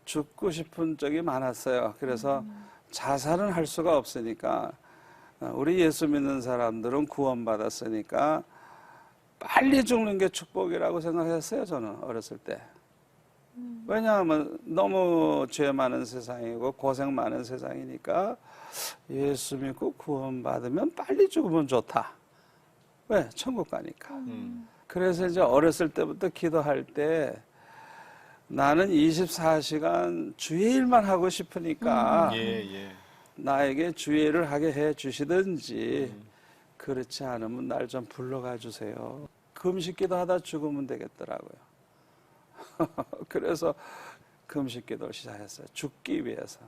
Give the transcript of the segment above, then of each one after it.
죽고 싶은 적이 많았어요. 그래서 자살은 할 수가 없으니까 우리 예수 믿는 사람들은 구원받았으니까 빨리 죽는 게 축복이라고 생각했어요. 저는 어렸을 때. 왜냐하면 너무 죄 많은 세상이고 고생 많은 세상이니까 예수 믿고 구원받으면 빨리 죽으면 좋다. 왜? 천국 가니까. 그래서 이제 어렸을 때부터 기도할 때 나는 24시간 주의 일만 하고 싶으니까 나에게 주의 일을 하게 해 주시든지 그렇지 않으면 날 좀 불러가 주세요. 금식기도 하다 죽으면 되겠더라고요. 그래서 금식기도를 시작했어요. 죽기 위해서.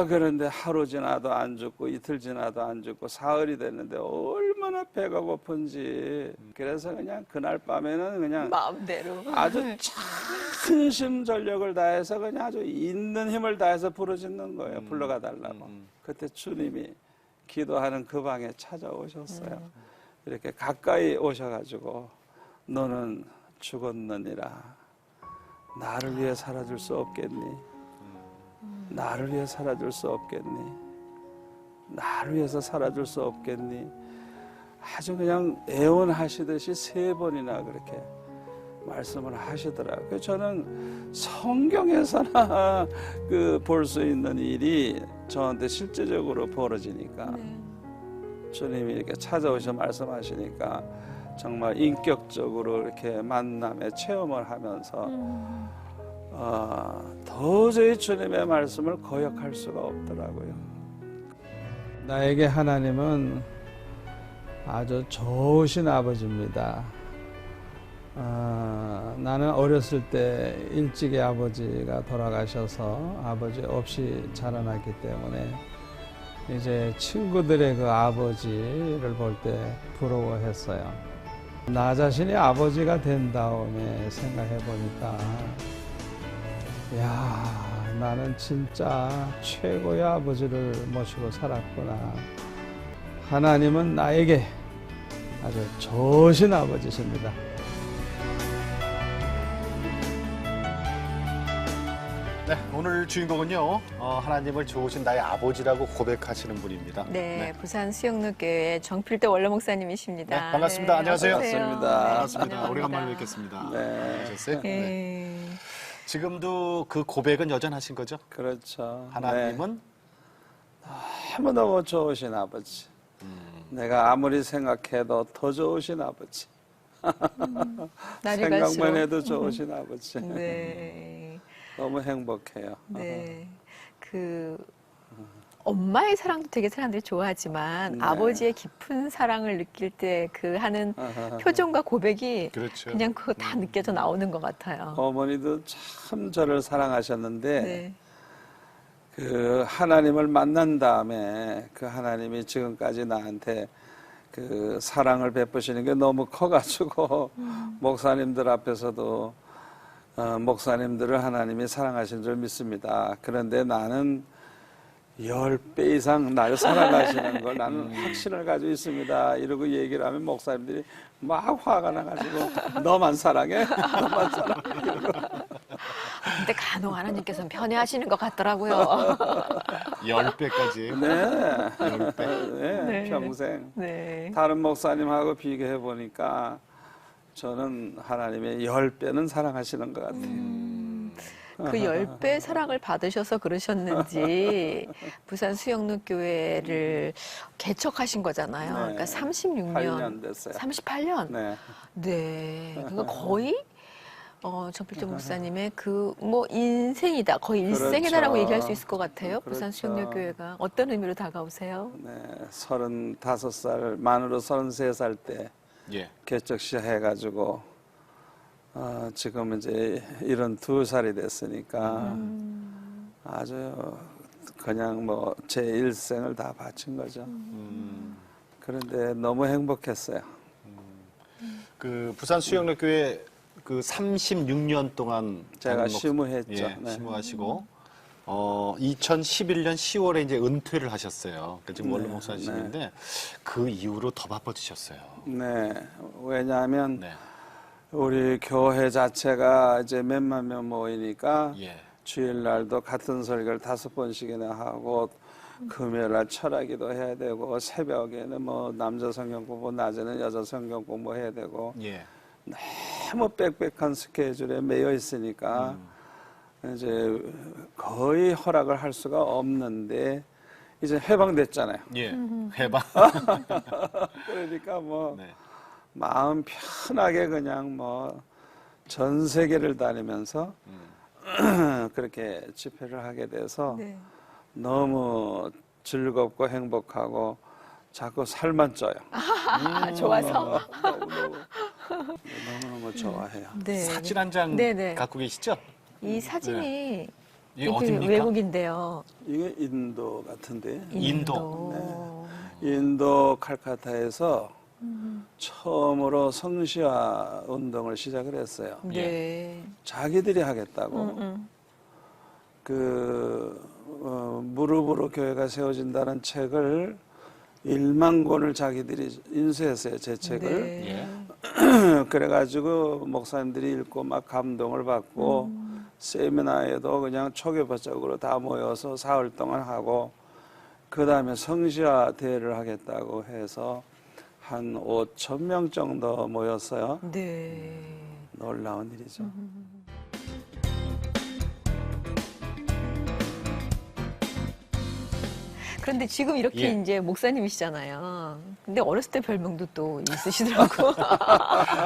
그런데 하루 지나도 안 죽고 이틀 지나도 안 죽고 사흘이 됐는데 얼마나 배가 고픈지. 그래서 그냥 그날 밤에는 그냥 마음대로 아주 천심전력을 다해서 그냥 아주 있는 힘을 다해서 부르짖는 거예요. 불러가 달라고. 그때 주님이 기도하는 그 방에 찾아오셨어요. 이렇게 가까이 오셔가지고 너는 죽었느니라. 나를 위해 살아줄 수 없겠니? 나를 위해 살아줄 수 없겠니? 나를 위해서 살아줄 수 없겠니? 아주 그냥 애원하시듯이 3번이나 그렇게 말씀을 하시더라고요. 저는 성경에서나 볼 수 있는 일이 저한테 실제적으로 벌어지니까 주님이 이렇게 찾아오셔 말씀하시니까 정말 인격적으로 이렇게 만남의 체험을 하면서 도저히 주님의 말씀을 거역할 수가 없더라고요. 나에게 하나님은 아주 좋으신 아버지입니다. 나는 어렸을 때 일찍이 아버지가 돌아가셔서 아버지 없이 자라났기 때문에 이제 친구들의 그 아버지를 볼 때 부러워했어요. 나 자신이 아버지가 된 다음에 생각해 보니까 나는 진짜 최고의 아버지를 모시고 살았구나. 하나님은 나에게 아주 좋으신 아버지십니다. 네, 오늘 주인공은요, 하나님을 좋으신 나의 아버지라고 고백하시는 분입니다. 네, 부산 수영로교회 정필대 원로 목사님이십니다. 네, 반갑습니다. 네, 안녕하세요. 반갑습니다. 오래간만에 뵙겠습니다. 네. 안녕하셨어요? 네. 지금도 그 고백은 여전하신 거죠? 그렇죠. 하나님은 너무너무 좋으신 아버지. 내가 아무리 생각해도 더 좋으신 아버지. 생각만 해도 좋으신 아버지. 네. 너무 행복해요. 네. 엄마의 사랑도 되게 사람들이 좋아하지만 아버지의 깊은 사랑을 느낄 때 그 하는 표정과 고백이 그렇죠. 그냥 그거 다 느껴져 나오는 것 같아요. 어머니도 참 저를 사랑하셨는데 네. 그 하나님을 만난 다음에 그 하나님이 지금까지 나한테 그 사랑을 베푸시는 게 너무 커가지고 목사님들 앞에서도 목사님들을 하나님이 사랑하신 줄 믿습니다. 그런데 나는 10배 이상 나를 사랑하시는 걸 나는 확신을 가지고 있습니다. 이러고 얘기를 하면 목사님들이 막 화가 나가지고 너만 사랑해? 너만 사랑해? 근데 간혹 하나님께서는 편애하시는 것 같더라고요. 10배까지. 네. 10배. 네, 네. 평생. 네. 다른 목사님하고 비교해 보니까 저는 하나님의 10배는 사랑하시는 것 같아요. 그 10배 사랑을 받으셔서 그러셨는지 부산 수영로교회를 개척하신 거잖아요. 네. 그러니까 36년. 8년 됐어요. 38년? 네. 네. 그러니까 거의 정필재 목사님의 인생이다. 거의 일생이다라고 그렇죠. 얘기할 수 있을 것 같아요. 부산 그렇죠. 수영로교회가. 어떤 의미로 다가오세요? 네, 35살, 만으로 33살 때 예. 개척 시작해가지고 지금 이제 72살이 됐으니까 아주 그냥 제 일생을 다 바친 거죠. 그런데 너무 행복했어요. 그 부산 수영로교회 그 36년 동안 제가 시무했죠. 예, 네. 시무하시고 2011년 10월에 이제 은퇴를 하셨어요. 그러니까 지금 원로 목사님인데 그 이후로 더 바빠지셨어요. 네, 왜냐하면 네. 우리 교회 자체가 이제 몇만 명 모이니까 예. 주일날도 같은 설교를 5번씩이나 하고 금요일날 철학기도 해야 되고 새벽에는 뭐 남자 성경 공부, 낮에는 여자 성경 공부 해야 되고 예. 너무 빽빽한 스케줄에 매여 있으니까 이제 거의 허락을 할 수가 없는데 이제 해방됐잖아요. 예. 해방. 그러니까 뭐 네. 마음 편하게 그냥 뭐 전 세계를 다니면서 그렇게 집회를 하게 돼서 네. 너무 즐겁고 행복하고 자꾸 살만 쪄요. 좋아서. 너무너무 좋아해요. 네. 사진 한 장 네네. 갖고 계시죠? 이 사진이 이게 어디입니까? 외국인데요. 이게 인도 같은데. 인도. 인도 칼카타에서 처음으로 성시화 운동을 시작을 했어요. 네. 자기들이 하겠다고. 무릎으로 교회가 세워진다는 책을 1만 권을 자기들이 인수했어요, 제 책을. 네. 예. 그래가지고 목사님들이 읽고 막 감동을 받고 세미나에도 그냥 초계보적으로 다 모여서 사흘 동안 하고 그 다음에 성시화 대회를 하겠다고 해서 한 5천 명 정도 모였어요. 네. 놀라운 일이죠. 그런데 지금 이렇게 예. 이제 목사님이시잖아요. 근데 어렸을 때 별명도 또 있으시더라고.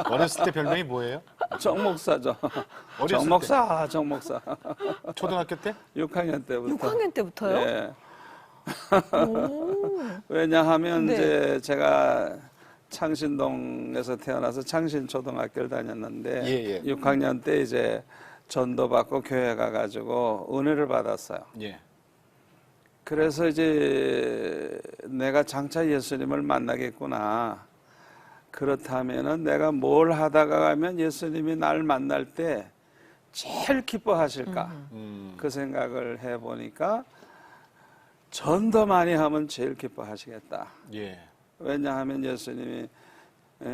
어렸을 때 별명이 뭐예요? 정목사죠. 어렸을 정목사, 정목사. 초등학교 때? 6학년 때부터. 6학년 때부터요? 네. 오. 왜냐하면 네. 이제 제가 창신동에서 태어나서 창신초등학교를 다녔는데 예, 예. 6학년 때 이제 전도받고 교회 가가지고 은혜를 받았어요. 예. 그래서 이제 내가 장차 예수님을 만나겠구나. 그렇다면은 내가 뭘 하다가 가면 예수님이 날 만날 때 제일 기뻐하실까? 그 생각을 해보니까 전도 많이 하면 제일 기뻐하시겠다. 예. 왜냐하면 예수님이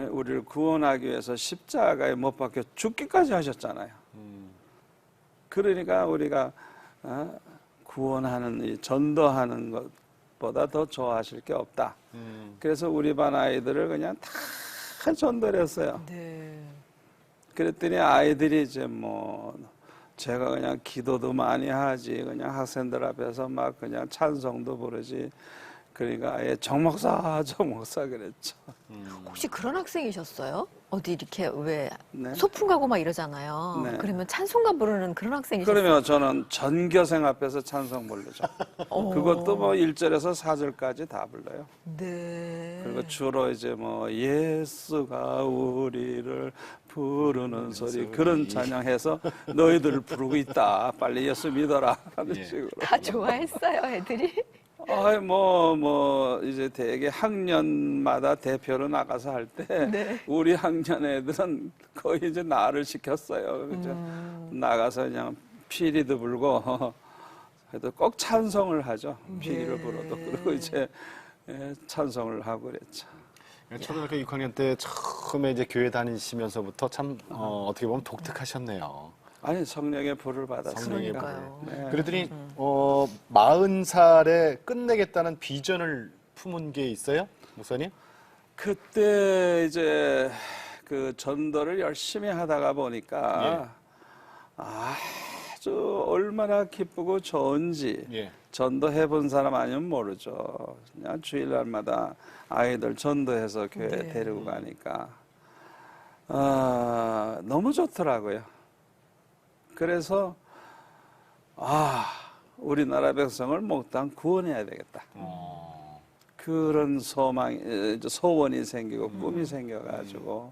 우리를 구원하기 위해서 십자가에 못 박혀 죽기까지 하셨잖아요. 그러니까 우리가 구원하는 이 전도하는 것보다 더 좋아하실 게 없다. 그래서 우리 반 아이들을 그냥 다 전도를 했어요. 네. 그랬더니 아이들이 이제 뭐 제가 그냥 기도도 많이 하지, 그냥 학생들 앞에서 막 그냥 찬송도 부르지. 그러니까 아예 정목사, 정목사 그랬죠. 혹시 그런 학생이셨어요? 어디 이렇게 왜 네. 소풍 가고 막 이러잖아요. 네. 그러면 찬송가 부르는 그런 학생이셨어요? 그러면 저는 전교생 앞에서 찬송 부르죠. 그것도 뭐 1절에서 4절까지 다 불러요. 네. 그리고 주로 이제 뭐 예수가 우리를 부르는 소리 그런 찬양해서 너희들 부르고 있다. 빨리 예수 믿어라 하는 예. 식으로. 다 좋아했어요, 애들이. 아이 이제 대개 학년마다 대표로 나가서 할 때 네. 우리 학년 애들은 거의 이제 나를 시켰어요. 그죠? 나가서 그냥 피리도 불고 그래도 꼭 찬송을 하죠. 피리를 네. 불어도 그리고 이제 찬송을 하고 그랬죠. 초등학교 6학년 때 처음에 이제 교회 다니시면서부터 참 어떻게 보면 독특하셨네요. 아니 성령의 불을 받았으니까. 성령의 그러니까요. 네. 그러더니 40살에 끝내겠다는 비전을 품은 게 있어요, 목사님? 그때 이제 그 전도를 열심히 하다가 보니까 아주 얼마나 기쁘고 좋은지 예. 전도해 본 사람 아니면 모르죠. 그냥 주일날마다 아이들 전도해서 교회 네. 데리고 가니까 너무 좋더라고요. 그래서 우리나라 백성을 몽땅 구원해야 되겠다. 그런 소원이 생기고 꿈이 생겨가지고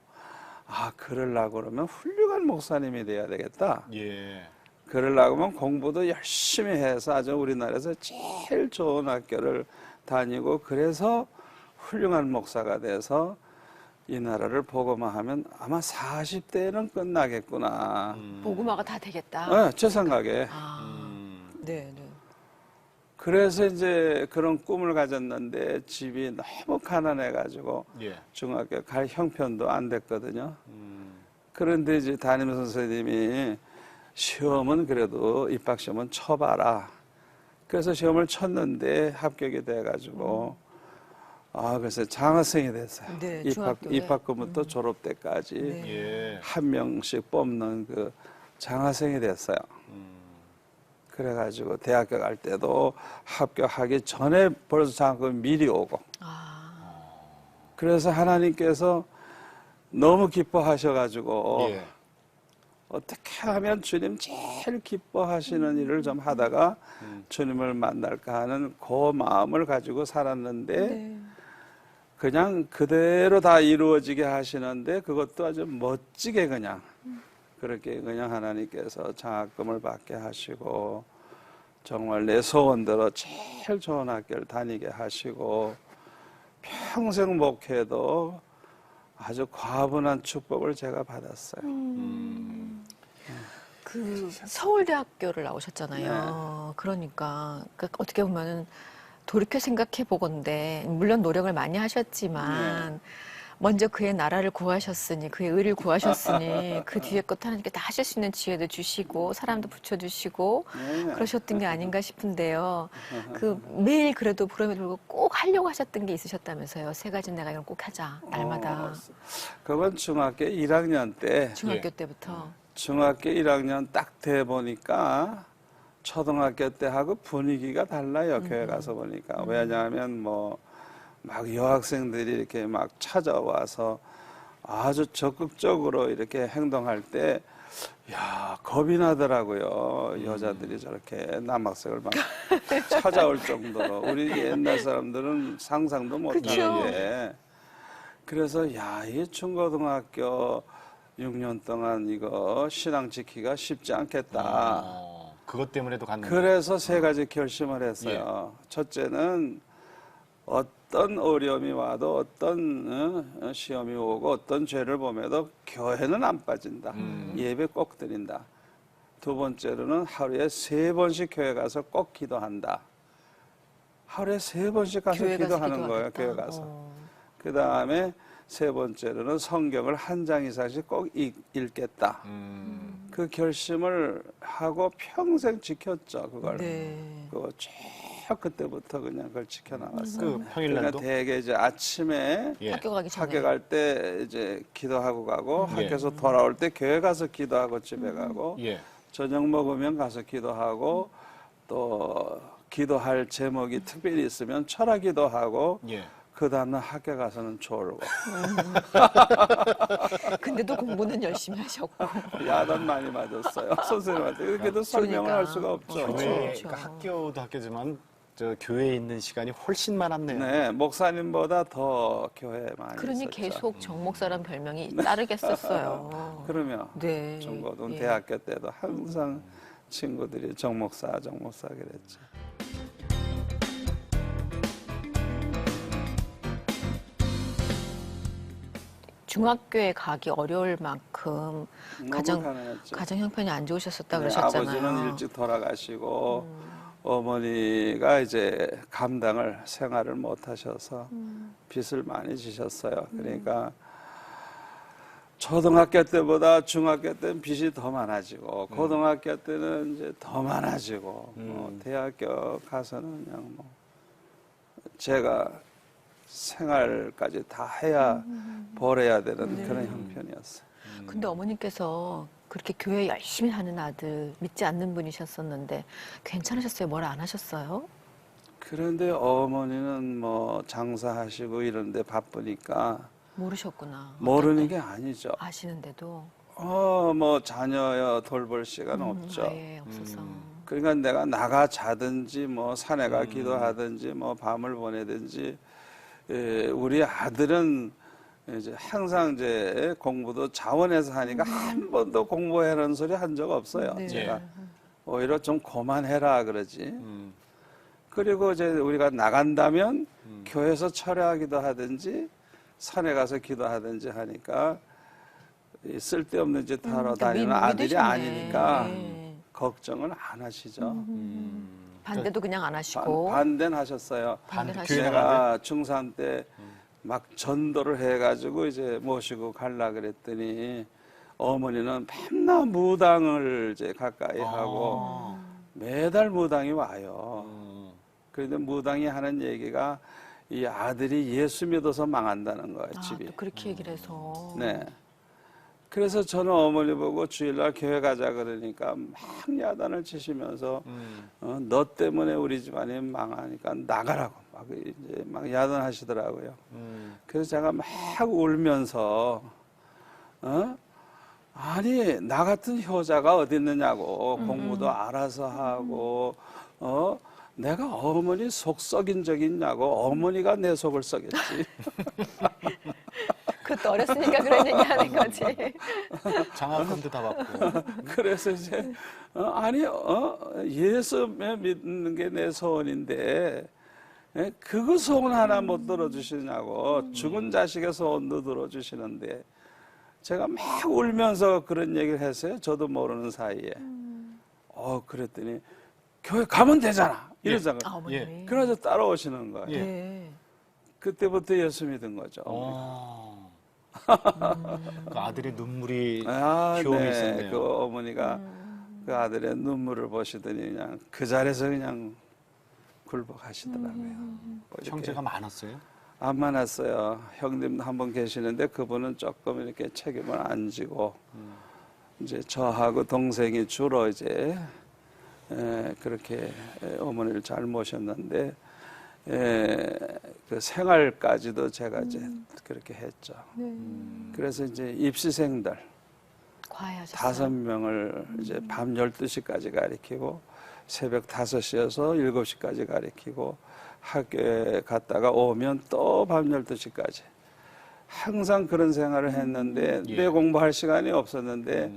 그러려고 그러면 훌륭한 목사님이 돼야 되겠다. 예. 그러려고 하면 공부도 열심히 해서 아주 우리나라에서 제일 좋은 학교를 다니고 그래서 훌륭한 목사가 돼서 이 나라를 복음화하면 아마 40대에는 끝나겠구나. 복음화가 다 되겠다. 네, 제 생각에. 네, 네. 그래서 이제 그런 꿈을 가졌는데 집이 너무 가난해가지고 예. 중학교 갈 형편도 안 됐거든요. 그런데 이제 담임 선생님이 시험은 그래도 입학시험은 쳐봐라. 그래서 시험을 쳤는데 합격이 돼가지고 그래서 장학생이 됐어요. 네, 입학금부터 졸업 때까지 네. 예. 한 명씩 뽑는 그 장학생이 됐어요. 그래가지고 대학교 갈 때도 합격하기 전에 벌써 장학금이 미리 오고. 그래서 하나님께서 너무 기뻐하셔가지고 예. 어떻게 하면 주님 제일 기뻐하시는 일을 좀 하다가 주님을 만날까 하는 그 마음을 가지고 살았는데 네. 그냥 그대로 다 이루어지게 하시는데 그것도 아주 멋지게 그냥 그렇게 그냥 하나님께서 장학금을 받게 하시고 정말 내 소원대로 제일 좋은 학교를 다니게 하시고 평생 목회도 아주 과분한 축복을 제가 받았어요. 그 서울대학교를 나오셨잖아요. 그러니까 어떻게 보면은 돌이켜 생각해 보건데 물론 노력을 많이 하셨지만 먼저 그의 나라를 구하셨으니 그의 의를 구하셨으니 그 뒤에 것 하나님께 다 하실 수 있는 지혜도 주시고 사람도 붙여주시고 그러셨던 게 아닌가 싶은데요. 그 매일 그래도 부름에 들고 꼭 하려고 하셨던 게 있으셨다면서요. 세 가지 내가 이걸 꼭 하자 날마다. 그건 중학교 1학년 때 중학교 때부터. 중학교 1학년 딱 돼 보니까 초등학교 때 하고 분위기가 달라요. 교회 가서 보니까. 왜냐하면 뭐 막 여학생들이 이렇게 막 찾아와서 아주 적극적으로 이렇게 행동할 때, 야, 겁이 나더라고요. 여자들이 저렇게 남학생을 막 찾아올 정도로. 우리 옛날 사람들은 상상도 못하는 게. 그래서, 야, 이 중고등학교 6년 동안 이거 신앙 지키기가 쉽지 않겠다. 그것 때문에도 갔는데. 그래서 세 가지 결심을 했어요. 첫째는 어떤 어려움이 와도 어떤 시험이 오고 어떤 죄를 범해도 교회는 안 빠진다. 예배 꼭 드린다. 두 번째로는 하루에 3번씩 교회 가서 꼭 기도한다. 하루에 3번씩 가서 교회 가서 기도하는 거예요. 기도하겠다. 교회 가서. 그 다음에 세 번째로는 성경을 한 장 이상씩 꼭 읽겠다. 그 결심을 하고 평생 지켰죠. 그걸. 네. 그거 쭉 그때부터 그냥 그걸 지켜나갔어요. 그 평일날도? 그러니까 대개 이제 아침에 예. 학교 가기 전에. 학교 갈 때 이제 기도하고 가고 예. 학교에서 돌아올 때 교회 가서 기도하고 집에 가고 예. 저녁 먹으면 가서 기도하고 또 기도할 제목이 특별히 있으면 철학 기도하고 예. 그 다음날 학교 가서는 졸고 근데도 공부는 열심히 하셨고. 야단 많이 맞았어요. 선생님한테. 그렇게도 설명을 그러니까. 할 수가 없죠. 교회, 그렇죠. 그러니까 학교도 학교지만 저 교회에 있는 시간이 훨씬 많았네요. 네, 목사님보다 더 교회 많이 그러니 있었죠. 계속 정목사란 별명이 따르겠었어요. 그러면 네. 중고등 예. 대학교 때도 항상 친구들이 정목사 그랬죠. 중학교에 가기 어려울 만큼 너무 가난했죠. 가정 형편이 안 좋으셨었다 네, 그러셨잖아요. 아버지는 일찍 돌아가시고 어머니가 이제 감당을 생활을 못 하셔서 빚을 많이 지셨어요. 그러니까 초등학교 때보다 중학교 때는 빚이 더 많아지고 고등학교 때는 이제 더 많아지고 대학교 가서는 그냥 뭐 제가 생활까지 다 해야 벌어야 되는 그런 형편이었어요. 근데 어머님께서 그렇게 교회 열심히 하는 아들 믿지 않는 분이셨었는데 괜찮으셨어요? 뭘 안 하셨어요? 그런데 어머니는 뭐 장사하시고 이런데 바쁘니까 모르셨구나. 모르는 게 아니죠. 아시는데도 뭐 자녀여 돌볼 시간 없죠. 아예 없어서. 그러니까 내가 나가 자든지 뭐 산에 가 기도하든지 뭐 밤을 보내든지 우리 아들은 이제 항상 이제 공부도 자원해서 하니까 한 번도 공부해라는 소리 한 적 없어요. 네. 제가 오히려 좀 그만해라 그러지. 그리고 이제 우리가 나간다면 교회에서 철회하기도 하든지 산에 가서 기도하든지 하니까 이 쓸데없는 짓 하러 그러니까 다니는 아들이 믿으셨네. 아니니까 네. 걱정을 안 하시죠. 반대도 그냥 안 하시고. 반대는 하셨어요. 반대는 교회 하시고. 제가 중3 때 막 전도를 해가지고 이제 모시고 갈라 그랬더니 어머니는 맨날 무당을 이제 가까이 하고 매달 무당이 와요. 그런데 무당이 하는 얘기가 이 아들이 예수 믿어서 망한다는 거예요, 집이. 또 그렇게 얘기를 해서. 네. 그래서 저는 어머니 보고 주일날 교회 가자 그러니까 막 야단을 치시면서 너 때문에 우리 집안이 망하니까 나가라고 막 이제 막 야단하시더라고요. 그래서 제가 막 울면서 아니 나 같은 효자가 어디 있느냐고 공부도 알아서 하고 내가 어머니 속 썩인 적이 있냐고 어머니가 내 속을 썩였지. 그것도 어렸으니까 그런 얘기 하는 거지. 장학금도 다 받고. 그래서 이제 아니 예수 믿는 게 내 소원인데 그거 소원 하나 못 들어주시냐고 죽은 자식의 소원도 들어주시는데 제가 막 울면서 그런 얘기를 했어요. 저도 모르는 사이에. 그랬더니 교회 가면 되잖아 이러잖아요. 어머님이. 그래서 따라오시는 거예요. 네. 그때부터 예수 믿은 거죠. 그 아들의 눈물이 아, 효험이 네. 있었네요. 그 어머니가 그 아들의 눈물을 보시더니 그냥 그 자리에서 그냥 굴복하시더라고요. 뭐 이렇게 형제가 많았어요? 안 많았어요. 형님 한 분 계시는데 그분은 조금 이렇게 책임을 안 지고 이제 저하고 동생이 주로 이제 그렇게 어머니를 잘 모셨는데 그 생활까지도 제가 이제 그렇게 했죠. 그래서 이제 입시생들 과외하셨어요. 5명을 이제 밤 12시까지 가르치고 새벽 5시에서 7시까지 가르치고 학교에 갔다가 오면 또 밤 12시까지 항상 그런 생활을 했는데 내 공부할 시간이 없었는데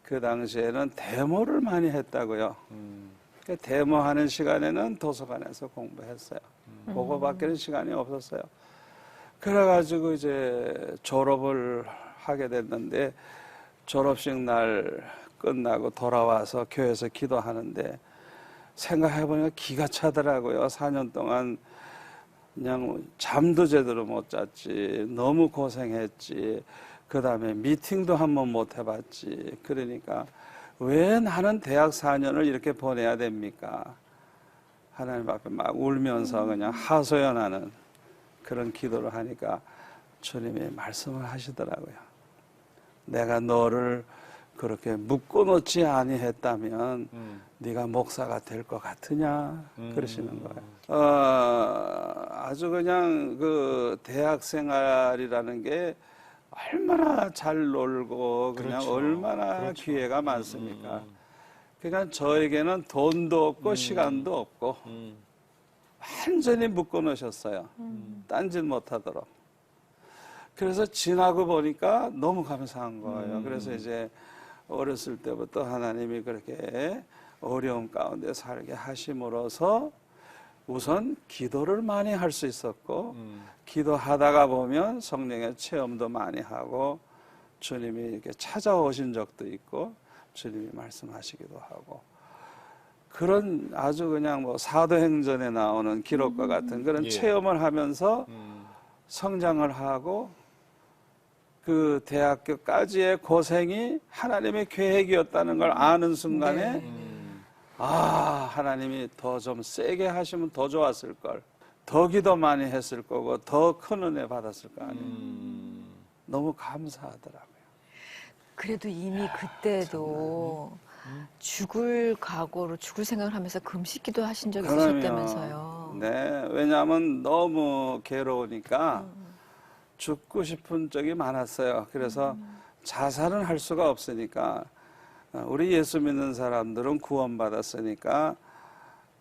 그 당시에는 데모를 많이 했다고요. 그 데모하는 시간에는 도서관에서 공부했어요. 그거밖에는 시간이 없었어요. 그래가지고 이제 졸업을 하게 됐는데 졸업식 날 끝나고 돌아와서 교회에서 기도하는데 생각해보니까 기가 차더라고요. 4년 동안 그냥 잠도 제대로 못 잤지. 너무 고생했지. 그 다음에 미팅도 한 번 못 해봤지. 그러니까 왜 나는 대학 4년을 이렇게 보내야 됩니까? 하나님 앞에 막 울면서 그냥 하소연하는 그런 기도를 하니까 주님이 말씀을 하시더라고요. 내가 너를 그렇게 묶어놓지 아니했다면 네가 목사가 될 것 같으냐 그러시는 거예요. 아주 그냥 그 대학 생활이라는 게 얼마나 잘 놀고 그냥 그렇죠. 얼마나 그렇죠. 기회가 많습니까? 그러니까 저에게는 돈도 없고 시간도 없고 완전히 묶어놓으셨어요. 딴짓 못하도록. 그래서 지나고 보니까 너무 감사한 거예요. 그래서 이제 어렸을 때부터 하나님이 그렇게 어려움 가운데 살게 하심으로써 우선 기도를 많이 할 수 있었고 기도하다가 보면 성령의 체험도 많이 하고 주님이 이렇게 찾아오신 적도 있고 주님이 말씀하시기도 하고 그런 아주 그냥 뭐 사도행전에 나오는 기록과 같은 그런 체험을 하면서 성장을 하고 그 대학교까지의 고생이 하나님의 계획이었다는 걸 아는 순간에 아 하나님이 더 좀 세게 하시면 더 좋았을 걸, 더 기도 많이 했을 거고 더 큰 은혜 받았을 거 아니에요. 너무 감사하더라고요. 그래도 이미 그때도 죽을 각오로 죽을 생각을 하면서 금식기도 하신 적이 있으셨다면서요. 네, 왜냐하면 너무 괴로우니까 죽고 싶은 적이 많았어요. 그래서 자살은 할 수가 없으니까 우리 예수 믿는 사람들은 구원받았으니까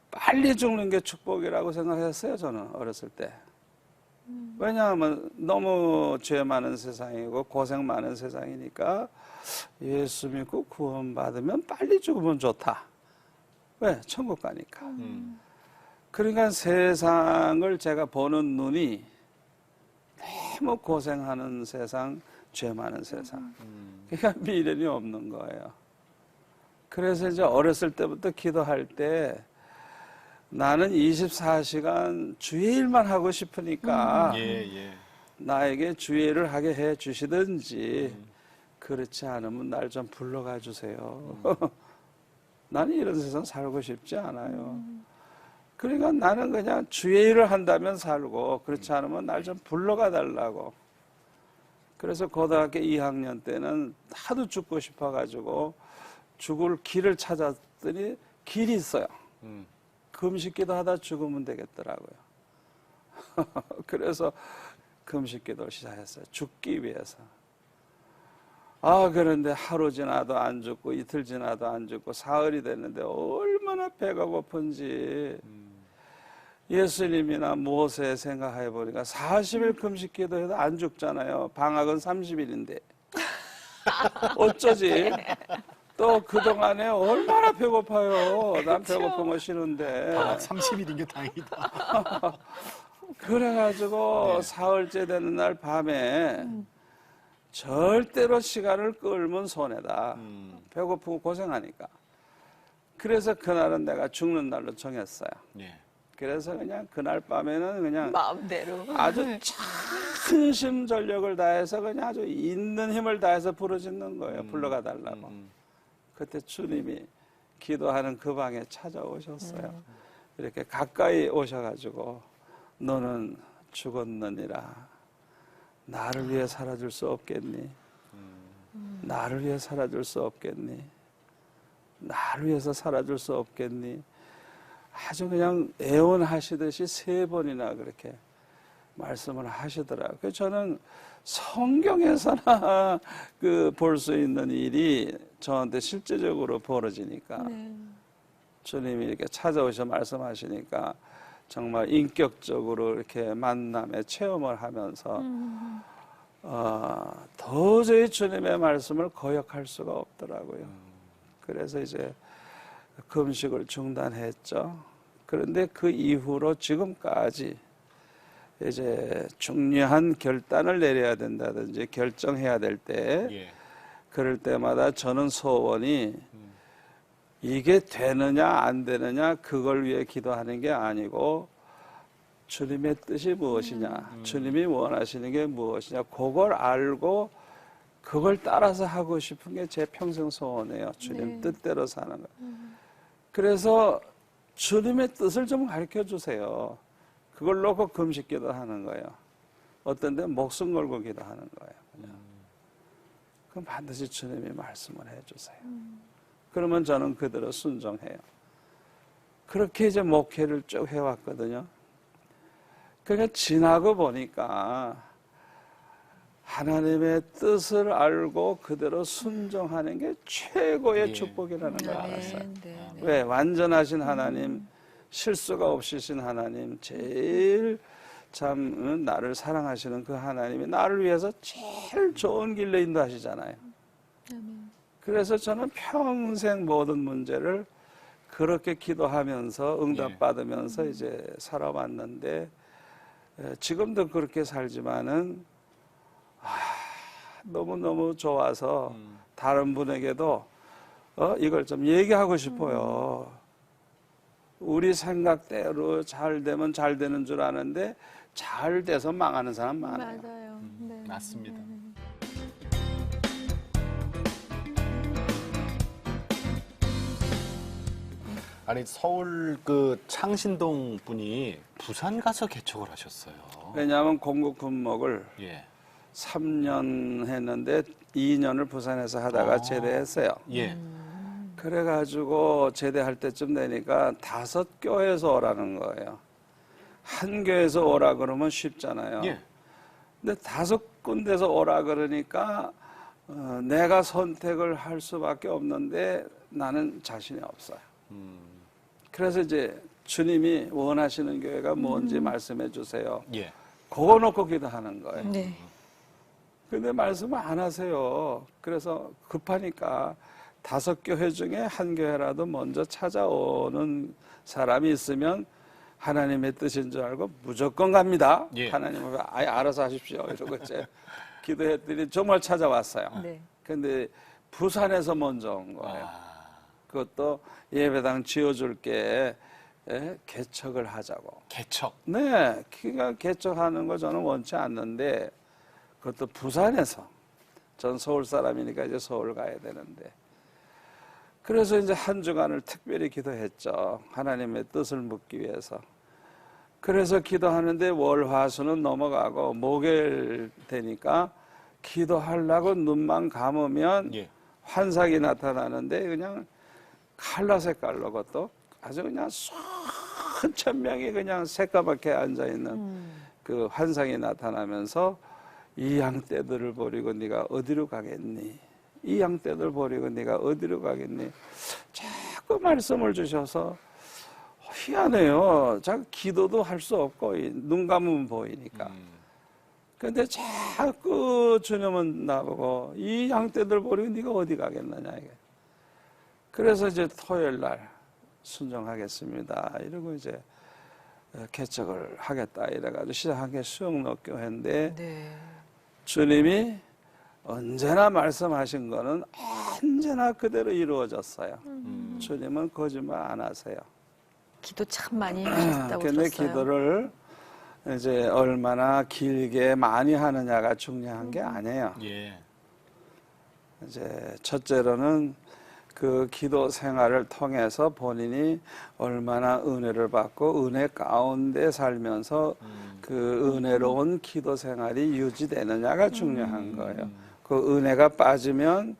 빨리 죽는 게 축복이라고 생각했어요. 저는 어렸을 때. 왜냐하면 너무 죄 많은 세상이고 고생 많은 세상이니까 예수 믿고 구원받으면 빨리 죽으면 좋다. 왜? 천국 가니까. 그러니까 세상을 제가 보는 눈이 너무 고생하는 세상, 죄 많은 세상. 그러니까 미련이 없는 거예요. 그래서 이제 어렸을 때부터 기도할 때 나는 24시간 주의 일만 하고 싶으니까 나에게 주의 일을 하게 해 주시든지 그렇지 않으면 날 좀 불러가 주세요. 나는 이런 세상 살고 싶지 않아요. 그러니까 나는 그냥 주의 일을 한다면 살고 그렇지 않으면 날 좀 불러가 달라고. 그래서 고등학교 2학년 때는 하도 죽고 싶어가지고 죽을 길을 찾았더니 길이 있어요. 금식기도 하다 죽으면 되겠더라고요. 그래서 금식기도를 시작했어요. 죽기 위해서. 그런데 하루 지나도 안 죽고 이틀 지나도 안 죽고 사흘이 됐는데 얼마나 배가 고픈지. 예수님이나 모세 생각해 보니까 40일 금식 기도해도 안 죽잖아요. 방학은 30일인데. 어쩌지? 또 그동안에 얼마나 배고파요. 난 배고픈 거 싫은데. 30일인 게 다행이다. 그래가지고 사흘째 되는 날 밤에 절대로 시간을 끌면 손해다. 배고프고 고생하니까. 그래서 그날은 내가 죽는 날로 정했어요. 예. 그래서 그냥 그날 밤에는 그냥 마음대로. 아주 전심전력을 다해서 그냥 아주 있는 힘을 다해서 부르짖는 거예요. 불러가 달라고. 그때 주님이 기도하는 그 방에 찾아오셨어요. 이렇게 가까이 오셔가지고 너는 죽었느니라. 나를 위해 살아줄 수 없겠니? 나를 위해 살아줄 수 없겠니? 나를 위해서 살아줄 수 없겠니? 아주 그냥 애원하시듯이 3번이나 그렇게 말씀을 하시더라고요. 그래서 저는 성경에서나 볼 수 있는 일이 저한테 실제적으로 벌어지니까 주님이 이렇게 찾아오셔 말씀하시니까 정말 인격적으로 이렇게 만남에 체험을 하면서 도저히 주님의 말씀을 거역할 수가 없더라고요. 그래서 이제 금식을 중단했죠. 그런데 그 이후로 지금까지 이제 중요한 결단을 내려야 된다든지 결정해야 될 때, 예. 그럴 때마다 저는 소원이 이게 되느냐 안 되느냐 그걸 위해 기도하는 게 아니고 주님의 뜻이 무엇이냐, 주님이 원하시는 게 무엇이냐, 그걸 알고 그걸 따라서 하고 싶은 게 제 평생 소원이에요. 주님 뜻대로 사는 거. 그래서 주님의 뜻을 좀 가르쳐 주세요. 그걸 놓고 금식 기도하는 거예요. 어떤 데 목숨 걸고 기도하는 거예요. 그냥. 그럼 반드시 주님이 말씀을 해주세요. 그러면 저는 그대로 순종해요. 그렇게 이제 목회를 쭉 해왔거든요. 그러니까 지나고 보니까 하나님의 뜻을 알고 그대로 순종하는 게 최고의 축복이라는 걸 알았어요. 왜? 완전하신 하나님, 실수가 없으신 하나님, 제일 참 나를 사랑하시는 그 하나님이 나를 위해서 제일 좋은 길로 인도하시잖아요. 그래서 저는 평생 모든 문제를 그렇게 기도하면서 응답받으면서 이제 살아왔는데, 지금도 그렇게 살지만은 너무너무 좋아서 다른 분에게도 이걸 좀 얘기하고 싶어요. 우리 생각대로 잘 되면 잘 되는 줄 아는데 잘 돼서 망하는 사람 많아요. 맞아요. 네. 맞습니다. 아니 서울 그 창신동 분이 부산 가서 개척을 하셨어요. 왜냐하면 공국 군목을 예. 3년 했는데 2년을 부산에서 하다가 제대했어요. 예. 그래가지고 제대할 때쯤 되니까 5교회에서 오라는 거예요. 한 교회에서 오라 그러면 쉽잖아요. 예. 근데 5군데서 오라 그러니까 내가 선택을 할 수밖에 없는데 나는 자신이 없어요. 그래서 이제 주님이 원하시는 교회가 뭔지 말씀해 주세요. 예. 그거 놓고 기도하는 거예요. 네. 근데 말씀을 안 하세요. 그래서 급하니까 5교회 중에 한 교회라도 먼저 찾아오는 사람이 있으면 하나님의 뜻인 줄 알고 무조건 갑니다. 예. 하나님은 아예 알아서 하십시오. 이러고 이제 기도했더니 정말 찾아왔어요. 네. 근데 부산에서 먼저 온 거예요. 그것도 예배당 지어줄게 개척을 하자고. 개척. 네, 그러니까 개척하는 거 저는 원치 않는데 그것도 부산에서 전 서울 사람이니까 이제 서울 가야 되는데. 그래서 이제 한 주간을 특별히 기도했죠. 하나님의 뜻을 묻기 위해서. 그래서 기도하는데 월화수는 넘어가고 목요일 되니까 기도하려고 눈만 감으면 예. 환상이 나타나는데 그냥 칼라 색깔로 그것도 아주 그냥 수천 명이 그냥 새까맣게 앉아있는 그 환상이 나타나면서 이 양떼들을 버리고 네가 어디로 가겠니? 이 양떼들 버리고 네가 어디로 가겠니? 자꾸 말씀을 주셔서 희한해요. 자꾸 기도도 할 수 없고 눈 감으면 보이니까. 근데 자꾸 주님은 나보고 이 양떼들 버리고 네가 어디 가겠느냐 이게. 그래서 이제 토요일 날 순종하겠습니다. 이러고 이제 개척을 하겠다 이래가지고 시작한 게 수영록교회인데 네. 주님이 언제나 말씀하신 거는 언제나 그대로 이루어졌어요. 주님은 거짓말 안 하세요. 기도 참 많이 하셨다고 근데 들었어요. 기도를 이제 얼마나 길게 많이 하느냐가 중요한 게 아니에요. 예. 이제 첫째로는 그 기도 생활을 통해서 본인이 얼마나 은혜를 받고 은혜 가운데 살면서 그 은혜로운 기도 생활이 유지되느냐가 중요한 거예요. 그 은혜가 빠지면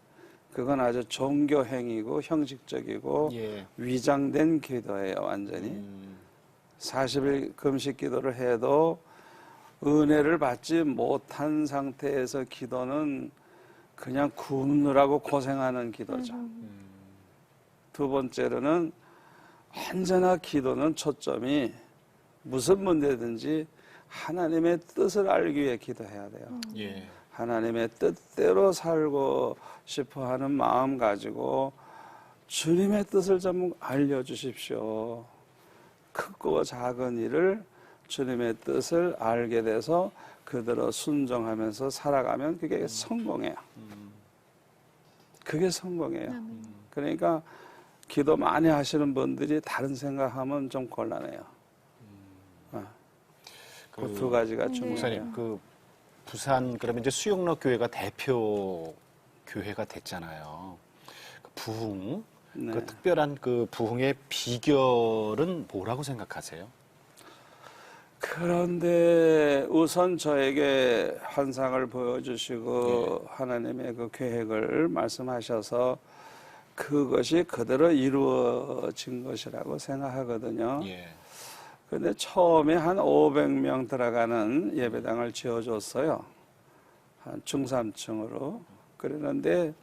그건 아주 종교 행위고 형식적이고 예. 위장된 기도예요, 완전히. 40일 금식 기도를 해도 은혜를 받지 못한 상태에서 기도는 그냥 굶느라고 고생하는 기도죠. 두 번째로는 언제나 기도는 초점이 무슨 문제든지 하나님의 뜻을 알기 위해 기도해야 돼요. 예. 하나님의 뜻대로 살고 싶어 하는 마음 가지고 주님의 뜻을 좀 알려주십시오. 크고 작은 일을 주님의 뜻을 알게 돼서 그대로 순종하면서 살아가면 그게 성공해요. 그게 성공이에요. 그러니까 기도 많이 하시는 분들이 다른 생각하면 좀 곤란해요. 그 두 가지가 중요해요. 목사님, 그 부산 그러면 이제 수영록 교회가 대표 교회가 됐잖아요. 그 부흥, 네. 그 특별한 그 부흥의 비결은 뭐라고 생각하세요? 그런데 우선 저에게 환상을 보여주시고 하나님의 그 계획을 말씀하셔서 그것이 그대로 이루어진 것이라고 생각하거든요. 예. 근데 처음에 한 500명 들어가는 예배당을 지어줬어요. 한 중삼층으로. 그랬는데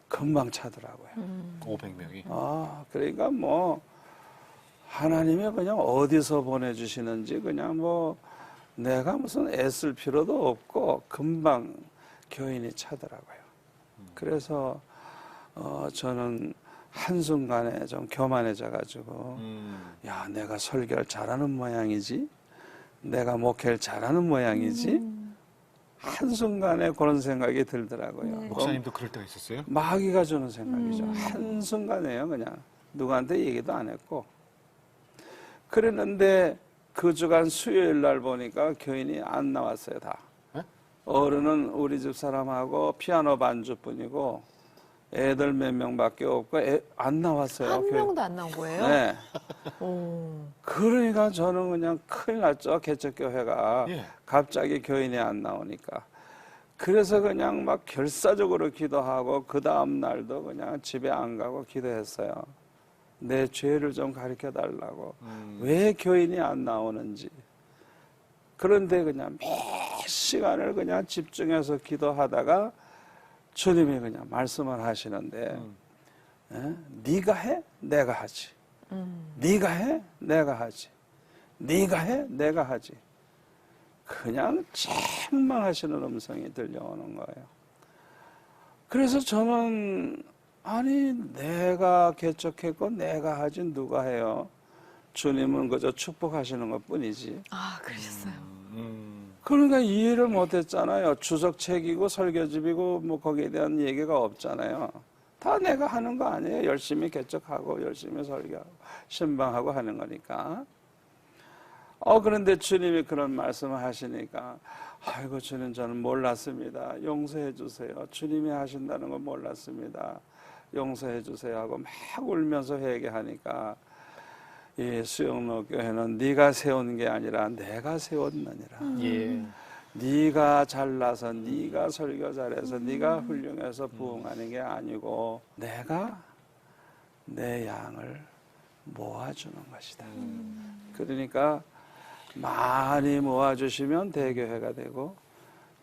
금방 차더라고요. 500명이. 아, 그러니까 뭐 하나님이 그냥 어디서 보내주시는지 그냥 뭐 내가 무슨 애쓸 필요도 없고 금방 교인이 차더라고요. 그래서 저는 한순간에 좀 교만해져가지고 야, 내가 설교를 잘하는 모양이지? 내가 목회를 잘하는 모양이지? 한순간에 그런 생각이 들더라고요. 목사님도 그럴 때가 있었어요? 마귀가 주는 생각이죠. 한순간에요, 그냥. 누구한테 얘기도 안 했고. 그랬는데 그 주간 수요일 날 보니까 교인이 안 나왔어요, 다. 네? 어른은 우리 집 사람하고 피아노 반주뿐이고 애들 몇 명밖에 없고 안 나왔어요. 한 교회. 명도 안 나온 거예요? 네. 오. 그러니까 저는 그냥 큰일 났죠. 개척교회가. 예. 갑자기 교인이 안 나오니까. 그래서 그냥 막 결사적으로 기도하고 그 다음 날도 그냥 집에 안 가고 기도했어요. 내 죄를 좀 가르쳐 달라고. 왜 교인이 안 나오는지. 그런데 그냥 몇 시간을 그냥 집중해서 기도하다가 주님이 그냥 말씀을 하시는데 네가 해? 내가 하지. 네가 해? 내가 하지. 네가 해? 내가 하지. 그냥 책망하시는 음성이 들려오는 거예요. 그래서 저는 아니 내가 개척했고 내가 하지 누가 해요. 주님은 그저 축복하시는 것뿐이지. 아, 그러셨어요. 그러니까 이해를 못했잖아요. 주석책이고 설교집이고 뭐 거기에 대한 얘기가 없잖아요. 다 내가 하는 거 아니에요. 열심히 개척하고 열심히 설교하고 신방하고 하는 거니까. 그런데 주님이 그런 말씀을 하시니까, 아이고, 주님, 저는 몰랐습니다. 용서해 주세요. 주님이 하신다는 걸 몰랐습니다. 용서해 주세요 하고 막 울면서 회개하니까, 이 수영로 교회는 네가 세운 게 아니라 내가 세웠느니라. 예. 네가 잘나서, 네가 설교 잘해서, 네가 훌륭해서 부흥하는 게 아니고 내가 내 양을 모아주는 것이다. 그러니까 많이 모아주시면 대교회가 되고,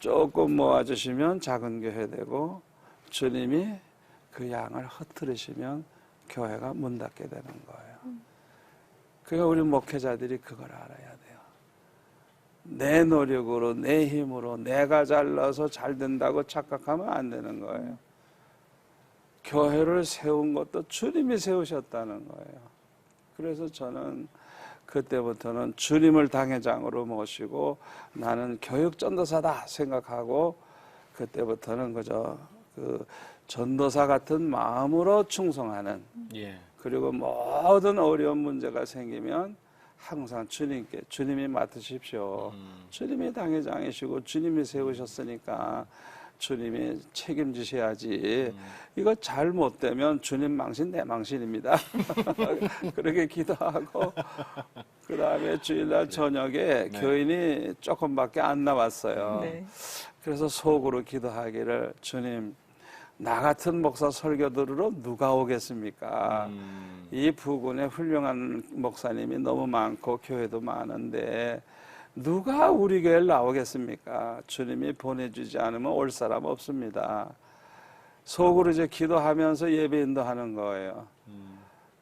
조금 모아주시면 작은 교회 되고, 주님이 그 양을 흩트리시면 교회가 문 닫게 되는 거예요. 그러니까 우리 목회자들이 그걸 알아야 돼요. 내 노력으로, 내 힘으로, 내가 잘나서 잘 된다고 착각하면 안 되는 거예요. 교회를 세운 것도 주님이 세우셨다는 거예요. 그래서 저는 그때부터는 주님을 당회장으로 모시고 나는 교육전도사다 생각하고, 그때부터는 그저 그 전도사 같은 마음으로 충성하는, 예. 그리고 모든 어려운 문제가 생기면 항상 주님께, 주님이 맡으십시오. 주님이 당회장이시고 주님이 세우셨으니까 주님이 책임지셔야지. 이거 잘못되면 주님 망신 내 망신입니다. 그렇게 기도하고, 그 다음에 주일날 저녁에 네. 교인이 조금밖에 안 나왔어요. 네. 그래서 속으로 기도하기를, 주님, 나 같은 목사 설교 들으러 누가 오겠습니까? 이 부근에 훌륭한 목사님이 너무 많고 교회도 많은데 누가 우리 교회를 나오겠습니까? 주님이 보내주지 않으면 올 사람 없습니다. 속으로 이제 기도하면서 예배 인도하는 거예요.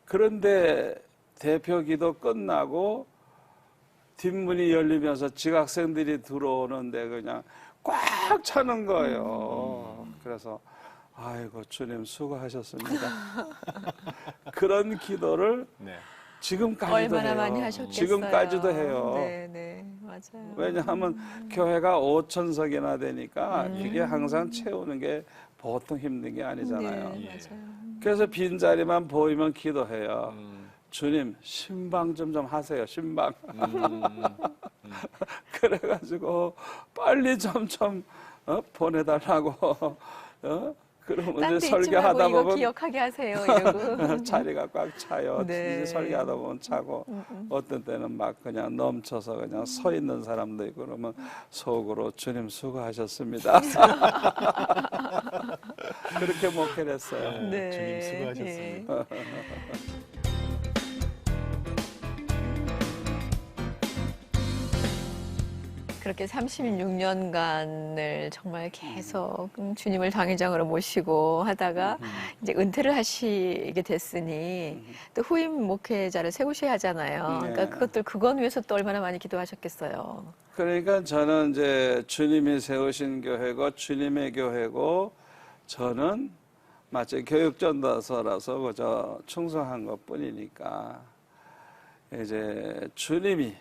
그런데 대표 기도 끝나고 뒷문이 열리면서 지각생들이 들어오는데 그냥 꽉 차는 거예요. 그래서 아이고, 주님 수고하셨습니다. 그런 기도를 네. 지금까지도 얼마나 해요. 많이 하셨겠어요. 지금까지도 해요. 네, 네, 맞아요. 왜냐하면 교회가 5,000석이나 되니까 이게 항상 채우는 게 보통 힘든 게 아니잖아요. 네, 예. 맞아요. 그래서 빈자리만 보이면 기도해요. 주님, 신방 좀 하세요, 신방. 그래가지고 빨리 좀 보내달라고. 그러면 딴 이제 데 있지 말고 설교하다 이거 보면 기억하게 하세요. 이러고. 자리가 꽉 차요. 네. 이제 설교하다 보면 차고, 어떤 때는 막 그냥 넘쳐서 그냥 서 있는 사람도 있고, 그러면 속으로 주님 수고하셨습니다. 그렇게 목회를 했어요. 네. 주님 수고하셨습니다. 그렇게 36년간을 정말 계속 주님을 당회장으로 모시고 하다가 이제 은퇴를 하시게 됐으니 또 후임 목회자를 세우셔야 하잖아요. 네. 그러니까 그건 위해서 또 얼마나 많이 기도하셨겠어요. 그러니까 저는 이제 주님이 세우신 교회고 주님의 교회고, 저는 마치 교육전도서라서 그저 충성한 것 뿐이니까, 이제 주님이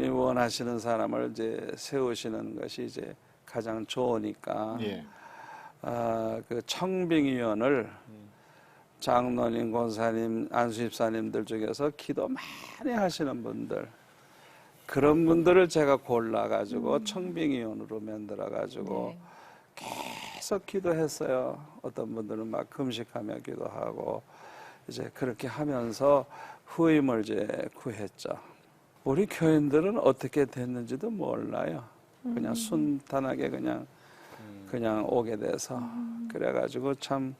원하시는 사람을 이제 세우시는 것이 이제 가장 좋으니까, 예. 그 청빙위원을 장로님, 권사님, 안수집사님들 중에서 기도 많이 하시는 분들, 그런 분들을 제가 골라가지고 청빙위원으로 만들어가지고 계속 기도했어요. 어떤 분들은 막 금식하며 기도하고, 이제 그렇게 하면서 후임을 이제 구했죠. 우리 교인들은 어떻게 됐는지도 몰라요. 그냥 순탄하게 그냥 오게 돼서. 그래가지고 참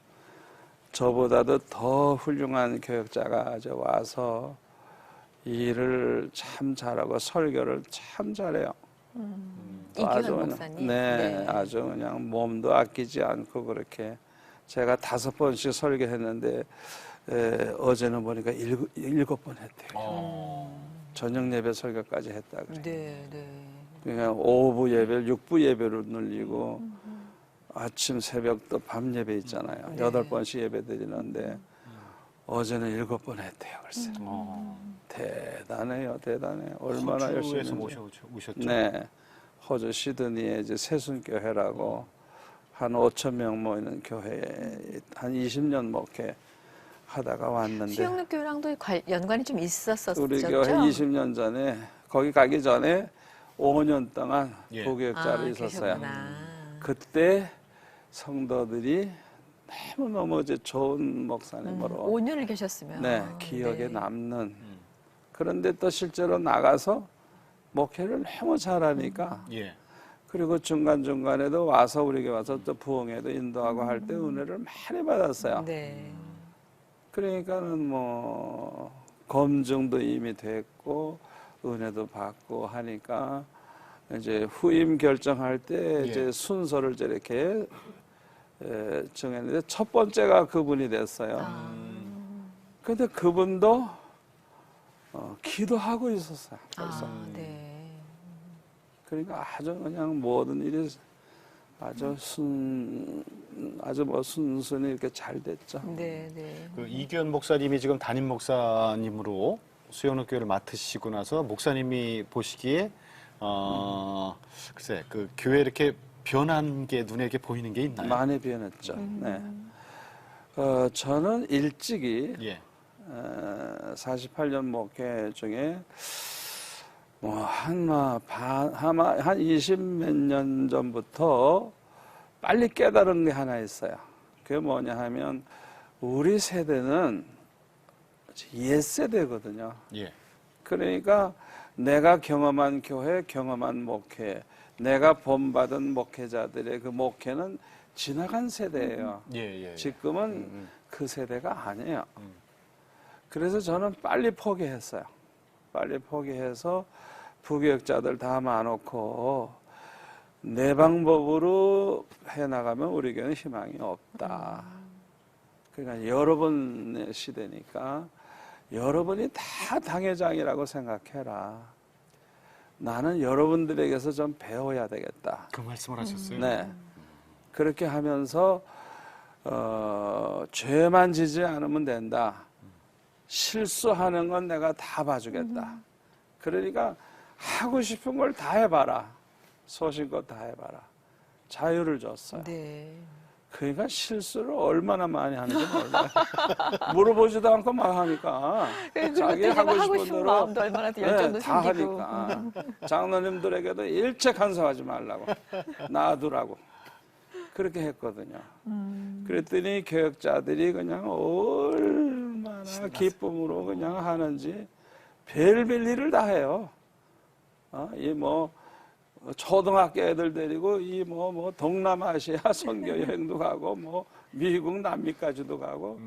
저보다도 더 훌륭한 교육자가 이제 와서 일을 참 잘하고 설교를 참 잘해요. 이규현 목사님. 네, 아주 그냥 몸도 아끼지 않고 그렇게. 제가 5번씩 설교했는데 어제는 보니까 7번 했대요. 저녁 예배 설교까지 했다 그래요. 네, 네. 그러니까 오후 예배를 6부 예배로 늘리고 아침 새벽도 밤 예배 있잖아요. 네. 8번씩 예배 드리는데 어제는 7번 했대요. 글쎄. 대단해요. 얼마나 열심히 호주에서 했는지. 오셨죠? 네. 호주 시드니에 이제 새순교회라고 한 5,000명 모이는 교회에 한 20년 목회 하다가 왔는데 수영로 교회랑도 연관이 좀 있었었죠. 우리 교회 20년 전에 거기 가기 전에 5년 동안 예. 부교육자로 있었어요. 계셨구나. 그때 성도들이 너무너무 이제 좋은 목사님으로 5년을 계셨으면. 네, 기억에 네. 남는. 그런데 또 실제로 나가서 목회를 너무 잘하니까 예. 그리고 중간중간에도 와서 우리 교회 와서 또 부흥회도 인도하고 할 때 은혜를 많이 받았어요. 네. 그러니까는 뭐 검증도 이미 됐고 은혜도 받고 하니까 이제 후임 결정할 때 예. 이제 순서를 저렇게 정했는데 첫 번째가 그분이 됐어요. 근데 그분도 기도하고 있었어요. 벌써. 네. 그러니까 아주 그냥 모든 일이 아주 뭐 순순히 이렇게 잘 됐죠. 네, 네. 그 이규현 목사님이 지금 담임 목사님으로 수영로 교회를 맡으시고 나서 목사님이 보시기에 글쎄 그 교회 이렇게 변한 게 눈에 이렇게 보이는 게 있나요? 많이 변했죠. 네. 저는 일찍이 예. 48년 목회 중에 한 20몇 년 전부터 빨리 깨달은 게 하나 있어요. 그게 뭐냐 하면 우리 세대는 옛 세대거든요. 예. 그러니까 내가 경험한 교회, 경험한 목회, 내가 본받은 목회자들의 그 목회는 지나간 세대예요. 예. 지금은 그 세대가 아니에요. 그래서 저는 빨리 포기했어요. 빨리 포기해서 부교육자들 다 많고 내 방법으로 해나가면 우리 교회는 희망이 없다. 그러니까 여러분의 시대니까 여러분이 다 당회장이라고 생각해라. 나는 여러분들에게서 좀 배워야 되겠다. 그 말씀을 하셨어요? 네. 그렇게 하면서 죄만 지지 않으면 된다. 실수하는 건 내가 다 봐주겠다. 그러니까 하고 싶은 걸 다 해봐라. 소신껏 다 해봐라. 자유를 줬어요. 네. 그러니까 실수를 얼마나 많이 하는지 몰라요. 물어보지도 않고 막 하니까 자기 하고 싶은 대로 마음도 얼마나 열정도 다 생기고. 하니까 장로님들에게도 일체 간섭하지 말라고 놔두라고 그렇게 했거든요. 그랬더니 교역자들이 그냥 얼마나 기쁨으로 그냥 하는지 별별 일을 다 해요. 이 뭐 초등학교 애들 데리고 이 뭐 동남아시아 선교 여행도 가고 뭐 미국 남미까지도 가고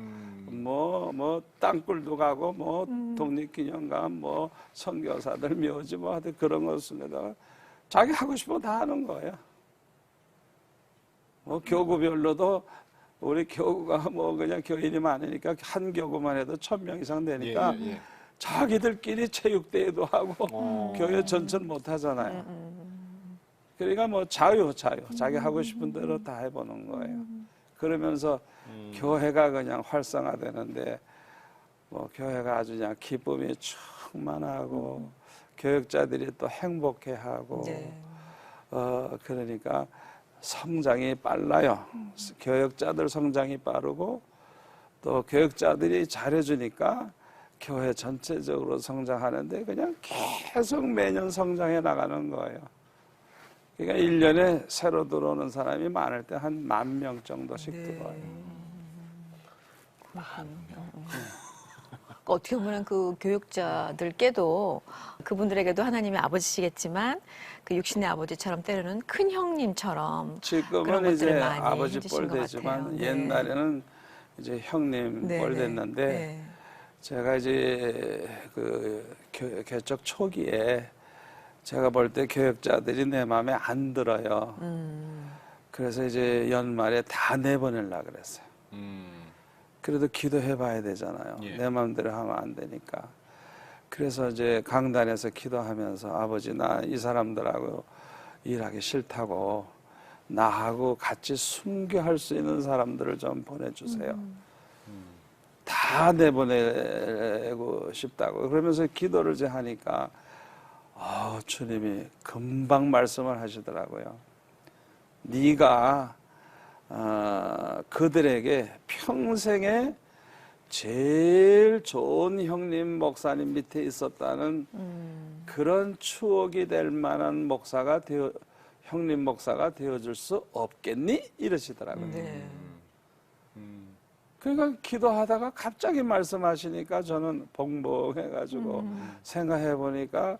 뭐 땅굴도 가고 뭐 독립기념관 뭐 선교사들 묘지 뭐 하여튼 그런 것에다가 자기 하고 싶은 거 다 하는 거예요. 뭐 교구별로도 우리 교구가 뭐 그냥 교인이 많으니까 한 교구만 해도 1,000명 이상 되니까 예. 자기들끼리 체육대회도 하고 교회 전천 못 하잖아요. 그러니까 뭐 자유 자기 하고 싶은 대로 다 해보는 거예요. 그러면서 교회가 그냥 활성화되는데 뭐 교회가 아주 그냥 기쁨이 충만하고 교육자들이 또 행복해하고 네. 그러니까 성장이 빨라요. 교육자들 성장이 빠르고 또 교육자들이 잘해주니까 교회 전체적으로 성장하는데 그냥 계속 매년 성장해 나가는 거예요. 그러니까 1년에 새로 들어오는 사람이 많을 때 한 10,000명 정도씩 들어와요. 어떻게 보면 그 교육자들께도 그분들에게도 하나님의 아버지시겠지만 그 육신의 아버지처럼 때로는 큰 형님처럼 그런 지금은 이제 것들을 많이 아버지 해주신 뻘 것 되지만 같아요. 네. 옛날에는 이제 형님 네, 뻘 네. 됐는데 네. 제가 이제 그 개척 초기에 제가 볼 때 교육자들이 내 마음에 안 들어요. 그래서 이제 연말에 다 내보내려고 그랬어요. 그래도 기도해 봐야 되잖아요. 예. 내 마음대로 하면 안 되니까. 그래서 이제 강단에서 기도하면서 아버지 나 이 사람들하고 일하기 싫다고 나하고 같이 순교할 수 있는 사람들을 좀 보내주세요. 다 내보내고 싶다고 그러면서 기도를 이제 하니까 주님이 금방 말씀을 하시더라고요. 네가 그들에게 평생의 제일 좋은 형님 목사님 밑에 있었다는 그런 추억이 될 만한 형님 목사가 되어줄 수 없겠니? 이러시더라고요. 네. 그러니까 기도하다가 갑자기 말씀하시니까 저는 봉봉해가지고 생각해 보니까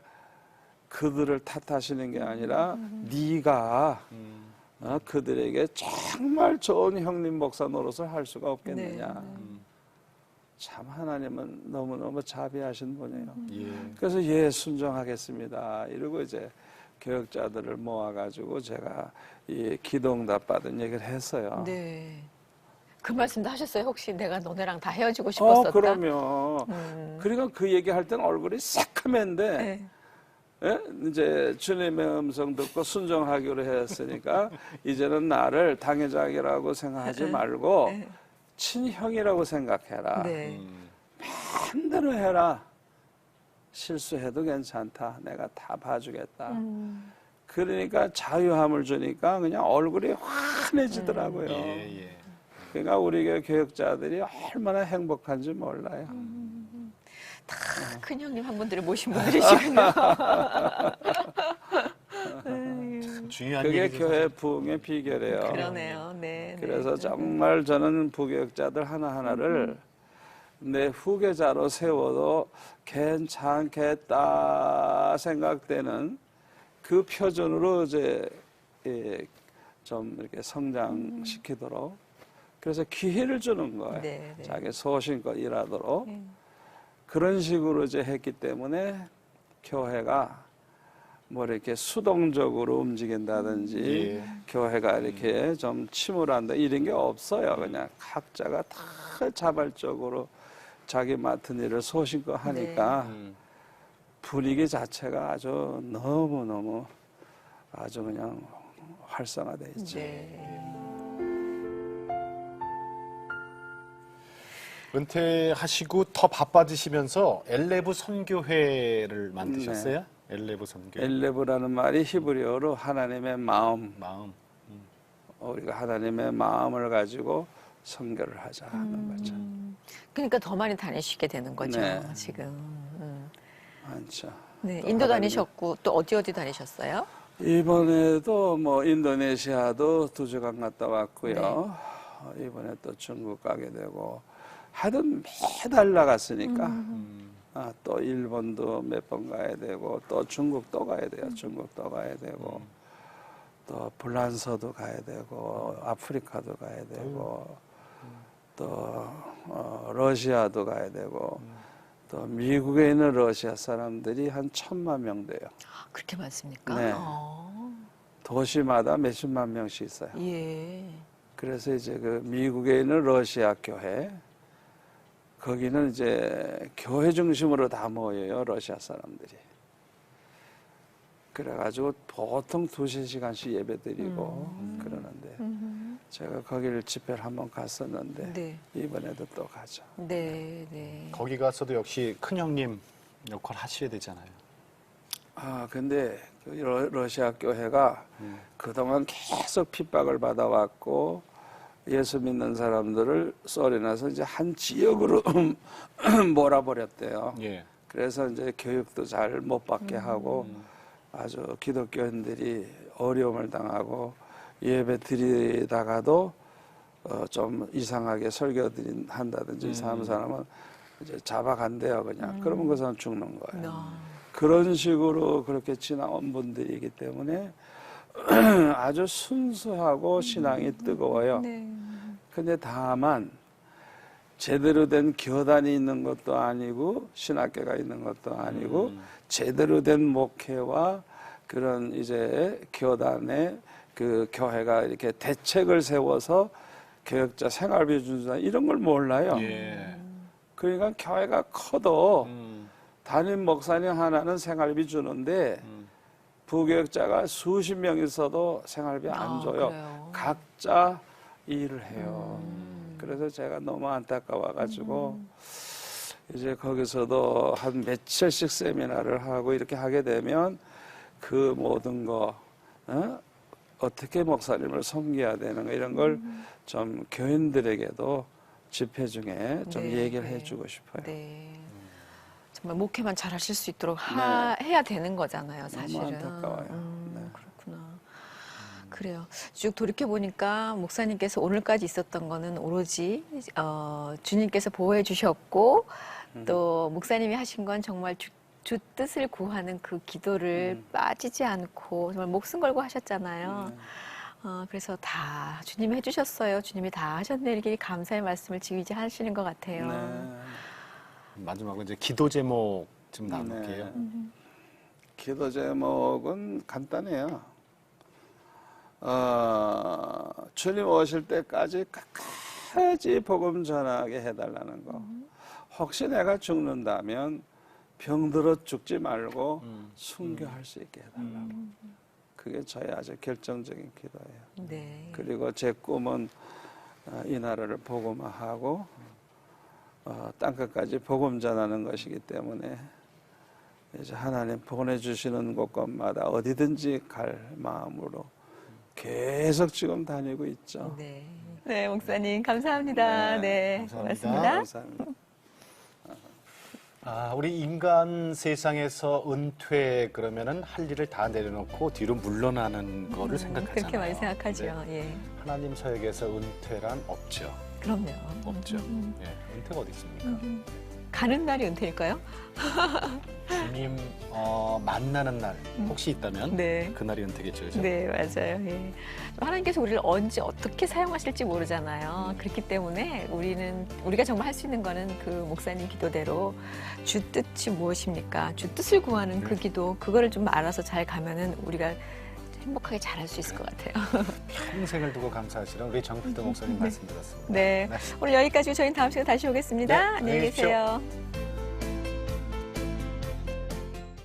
그들을 탓하시는 게 아니라 네가 그들에게 정말 좋은 형님 목사 노릇을 할 수가 없겠느냐. 네. 참 하나님은 너무너무 자비하신 분이에요. 예. 그래서 예 순종하겠습니다. 이러고 이제 교역자들을 모아가지고 제가 이 기도응답 받은 얘기를 했어요. 네. 그 말씀도 하셨어요? 혹시 내가 너네랑 다 헤어지고 싶었었다? 그러면 그러니까 그 얘기할 땐 얼굴이 새카맨데 네. 예? 이제 주님의 음성 듣고 순종하기로 했으니까 이제는 나를 당회장이라고 생각하지 말고 네. 친형이라고 생각해라. 네. 마음대로 해라. 실수해도 괜찮다. 내가 다 봐주겠다. 그러니까 자유함을 주니까 그냥 얼굴이 환해지더라고요. 예, 예. 그러니까 우리 교회 교역자들이 얼마나 행복한지 몰라요. 다 큰 형님 한 분들을 모신 분들이시군요. 중요한 그게 얘기죠, 교회 사실. 부흥의 비결이에요. 그러네요. 네. 네. 그래서 정말 저는 부교역자들 하나하나를 내 후계자로 세워도 괜찮겠다 생각되는 그 표준으로 이제 좀 이렇게 성장시키도록 그래서 기회를 주는 거예요. 네, 네. 자기 소신껏 일하도록 네. 그런 식으로 이제 했기 때문에 교회가 뭐 이렇게 수동적으로 움직인다든지 예. 교회가 이렇게 좀 침울한다 이런 게 없어요. 그냥 각자가 다 자발적으로 자기 맡은 일을 소신껏 하니까 분위기 자체가 아주 너무너무 아주 그냥 활성화돼 있죠. 네. 은퇴하시고 더 바빠지시면서 엘레브 선교회를 만드셨어요? 엘레브 선교회. 엘레브라는 말이 히브리어로 하나님의 마음, 마음. 우리가 하나님의 마음을 가지고 선교를 하자 하는 거죠. 그러니까 더 많이 다니시게 되는 거죠, 네. 지금. 많죠. 네. 또 인도 하나님의- 다니셨고, 또 어디 다니셨어요? 이번에도 뭐 인도네시아도 2주간 갔다 왔고요. 이번에 또 중국 가게 되고 하여튼 매달 나갔으니까 또 일본도 몇 번 가야 되고 또 중국 또 가야 돼요. 중국 또 가야 되고 또 불란서도 가야 되고 아프리카도 가야 되고 또 러시아도 가야 되고 또 미국에 있는 러시아 사람들이 한 1,000만 명 돼요. 그렇게 많습니까? 네. 도시마다 몇십만 명씩 있어요. 예. 그래서 이제 그 미국에 있는 러시아 교회, 거기는 이제 교회 중심으로 다 모여요, 러시아 사람들이. 그래가지고 보통 2-3시간씩 예배 드리고 그러는데, 제가 거기를 집회를 한번 갔었는데, 네. 이번에도 또 가죠. 네, 네. 거기 가서도 역시 큰 형님 역할 하셔야 되잖아요. 근데 그 러시아 교회가 그동안 계속 핍박을 받아왔고, 예수 믿는 사람들을 쏘려나서 이제 한 지역으로 몰아버렸대요. 예. 그래서 이제 교육도 잘 못 받게 하고 아주 기독교인들이 어려움을 당하고 예배 드리다가도 좀 이상하게 설교 한다든지 이상한 사람은 이제 잡아간대요, 그냥. 그러면 그 사람 죽는 거예요. 그런 식으로 그렇게 지나온 분들이기 때문에 아주 순수하고 신앙이 뜨거워요. 네. 근데 다만 제대로 된 교단이 있는 것도 아니고 신학교가 있는 것도 아니고 제대로 된 목회와 그런 이제 교단의 그 교회가 이렇게 대책을 세워서 교역자 생활비 준다 이런 걸 몰라요. 예. 그러니까 교회가 커도 담임 목사님 하나는 생활비 주는데 부교역자가 수십 명 있어도 생활비 안 줘요. 그래요? 각자 일을 해요. 그래서 제가 너무 안타까워가지고 이제 거기서도 한 며칠씩 세미나를 하고 이렇게 하게 되면 그 모든 거 어떻게 목사님을 섬겨야 되는가 이런 걸 좀 교인들에게도 집회 중에 좀 네, 얘기를 네. 해주고 싶어요. 네. 정말 목회만 잘 하실 수 있도록 네. 해야 되는 거잖아요, 너무 사실은. 안타까워요. 네. 그렇구나. 그래요. 쭉 돌이켜보니까 목사님께서 오늘까지 있었던 거는 오로지 주님께서 보호해 주셨고 또 목사님이 하신 건 정말 주 뜻을 구하는 그 기도를 빠지지 않고 정말 목숨 걸고 하셨잖아요. 그래서 다 주님이 해주셨어요. 주님이 다 하셨네. 이렇게 감사의 말씀을 지금 이제 하시는 것 같아요. 네. 마지막으로 이제 기도 제목 좀 나눌게요. 네. 기도 제목은 간단해요. 주님 오실 때까지 끝까지 복음 전하게 해달라는 거. 혹시 내가 죽는다면 병들어 죽지 말고 순교할 수 있게 해달라고. 그게 저의 아주 결정적인 기도예요. 네. 그리고 제 꿈은 이 나라를 복음화하고 땅끝까지 복음 전하는 것이기 때문에 이제 하나님 보내주시는 곳곳마다 어디든지 갈 마음으로 계속 지금 다니고 있죠. 네. 네, 목사님 감사합니다. 네, 감사합니다. 고맙습니다. 감사합니다. 우리 인간 세상에서 은퇴 그러면은 할 일을 다 내려놓고 뒤로 물러나는 거를 생각하잖아요. 그렇게 많이 생각하죠. 네. 예. 하나님 서역에서 은퇴란 없죠. 그럼요. 없죠. 예, 은퇴가 어디 있습니까? 가는 날이 은퇴일까요? 주님 만나는 날 혹시 있다면 네. 그날이 은퇴겠죠. 그죠? 네, 맞아요. 예. 하나님께서 우리를 언제 어떻게 사용하실지 모르잖아요. 그렇기 때문에 우리가 정말 할 수 있는 거는 그 목사님 기도대로 주 뜻이 무엇입니까? 주 뜻을 구하는 그 기도, 그거를 좀 알아서 잘 가면은 우리가 행복하게 잘 할 수 있을 것 같아요. 평생을 두고 감사하시는 우리 정필도 목사님 말씀 들었습니다. 네. 오늘 여기까지고 저희는 다음 시간에 다시 오겠습니다. 네, 안녕히 안녕히 계십시오. 계세요.